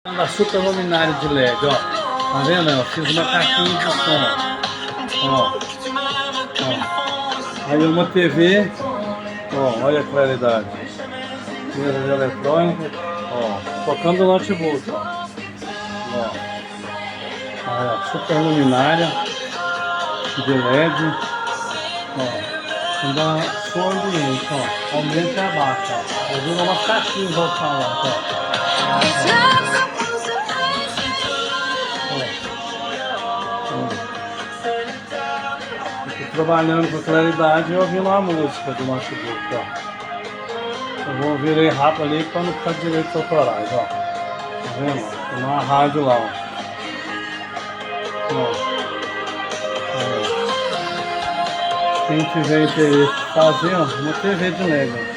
Da super luminária de LED, ó. Tá vendo? Eu fiz uma caixinha de som. Ó. Ó. Aí uma TV. Ó, olha a claridade. Mesa de eletrônica. Ó. Tocando o notebook. Ó. Olha, super luminária de LED. Ó. Ainda som ambiente, ó. Aumenta e abaixa. Ó. Ajuda umas caixinhas ao falar, ó. Trabalhando com claridade e ouvindo uma música do notebook, ó. Eu vou ouvir aí rápido ali para não ficar de direitos autorais, ó. Tá vendo? Tem uma rádio lá, ó. Quem tiver interesse em fazer, ó, uma TV de LED, ó.